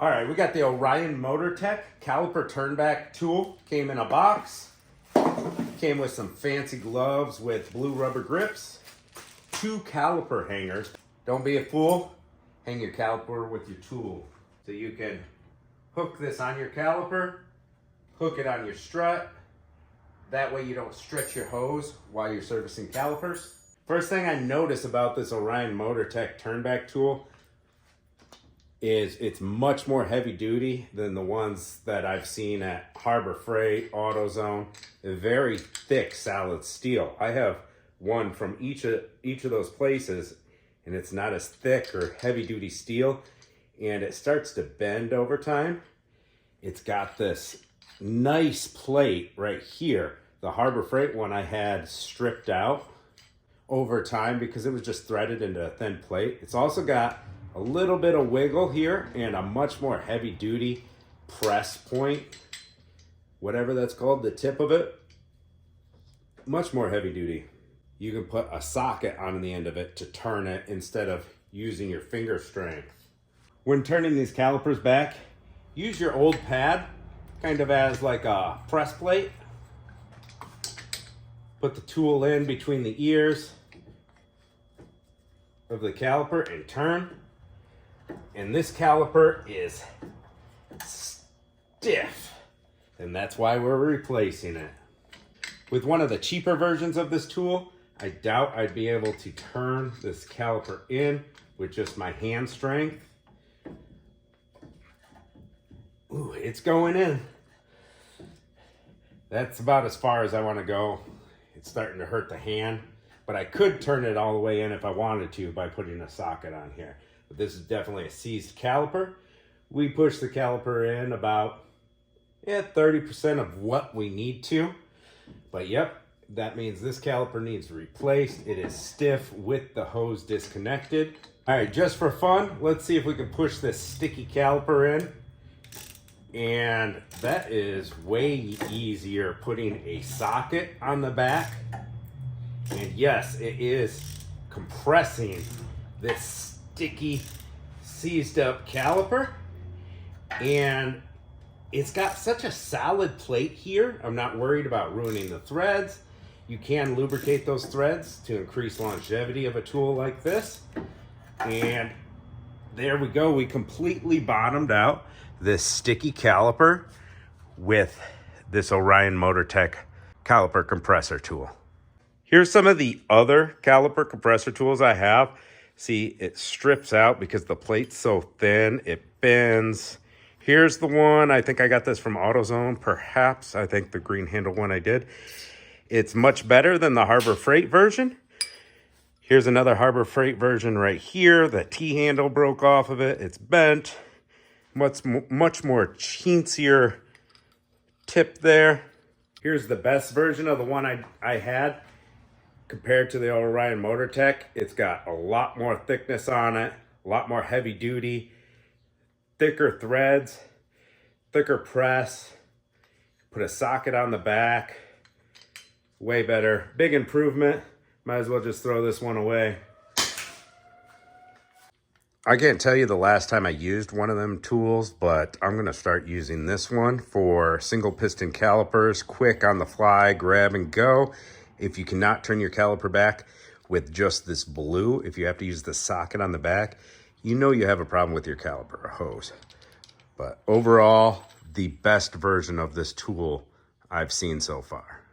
All right, we got the Orion Motortech caliper turnback tool. Came in a box. Came with some fancy gloves with blue rubber grips. 2 caliper hangers. Don't be a fool. Hang your caliper with your tool. So you can hook this on your caliper, hook it on your strut. That way you don't stretch your hose while you're servicing calipers. First thing I notice about this Orion Motortech turnback tool is it's much more heavy duty than the ones that I've seen at Harbor Freight, AutoZone. They're very thick, solid steel. I have one from each of those places, and it's not as thick or heavy duty steel, and it starts to bend over time. It's got this nice plate right here. The Harbor Freight one I had stripped out over time because it was just threaded into a thin plate. It's also got a little bit of wiggle here and a much more heavy duty press point, whatever that's called, the tip of it, much more heavy duty. You can put a socket on the end of it to turn it instead of using your finger strength. When turning these calipers back, use your old pad kind of as like a press plate. Put the tool in between the ears of the caliper and turn. And this caliper is stiff, and that's why we're replacing it. With one of the cheaper versions of this tool, I doubt I'd be able to turn this caliper in with just my hand strength. Ooh, it's going in. That's about as far as I want to go. It's starting to hurt the hand, but I could turn it all the way in if I wanted to by putting a socket on here. But this is definitely a seized caliper. We push the caliper in about 30% of what we need to. But yep, that means this caliper needs replaced. It is stiff with the hose disconnected. All right, just for fun, let's see if we can push this sticky caliper in. And that is way easier putting a socket on the back. And yes, it is compressing this sticky, seized up caliper. And it's got such a solid plate here. I'm not worried about ruining the threads. You can lubricate those threads to increase longevity of a tool like this. And there we go. We completely bottomed out this sticky caliper with this Orion Motortech caliper compressor tool. Here's some of the other caliper compressor tools I have. See, it strips out because the plate's so thin, it bends. Here's the one, I think I got this from AutoZone, perhaps. I think the green handle one I did. It's much better than the Harbor Freight version. Here's another Harbor Freight version right here. The T-handle broke off of it, it's bent. Much more chintzier tip there. Here's the best version of the one I had compared to the Orion Motortech. It's got a lot more thickness on it, a lot more heavy duty, thicker threads, thicker press. Put a socket on the back. Way better. Big improvement. Might as well just throw this one away. I can't tell you the last time I used one of them tools, but I'm going to start using this one for single piston calipers, quick on the fly, grab and go. If you cannot turn your caliper back with just this blue, if you have to use the socket on the back, you know you have a problem with your caliper or hose. But overall, the best version of this tool I've seen so far.